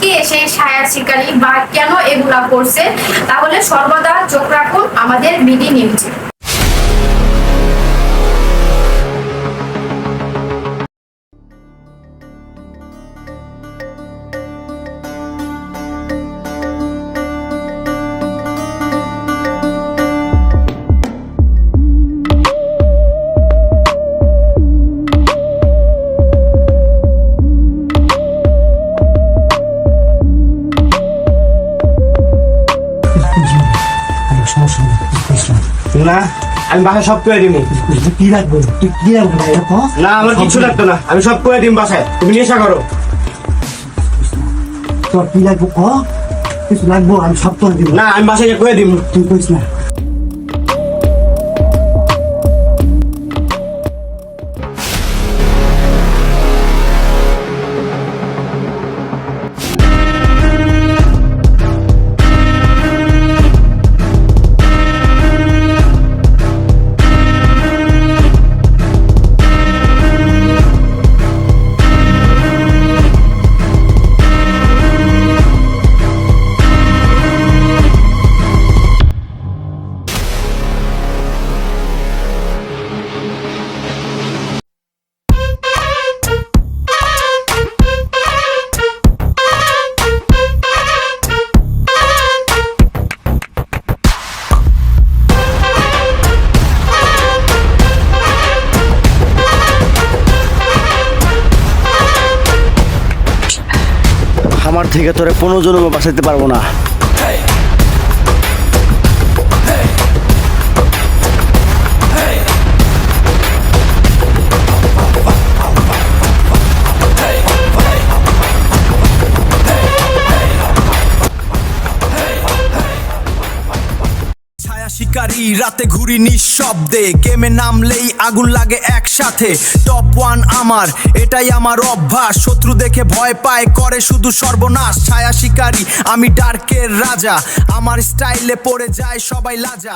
কে সেই ছায়া শিকারী বা কেন এগুলা করছে, তাহলে সর্বদা চোখ রাখুন আমাদের বিডি নিউজে। না আমি বাসায় সব করে দিব। কি লাগবে? তুই কি লাগবে না আমার কিছু লাগতো না, আমি সব করে দিব বাসায়, তুমি নেশা করো। তোর কি লাগবে ক? কিছু লাগবো আমি সব করে দিব। না আমি বাসায় করে দিব। তুই কইস না। আমার থেকে তোরে 15 জনও বাঁচাইতে পারবো না। শিকারী রাতে ঘুরি নিঃশব্দে, গেমে নামলেই আগুন লাগে একসাথে। টপ 1 আমার, এটাই আমার অভ্যাস। শত্রু দেখে ভয় পায়, করে শুধু সর্বনাশ। ছায়া শিকারী আমি ডার্কের রাজা, আমার স্টাইলে পড়ে যায় সবাই লাজা।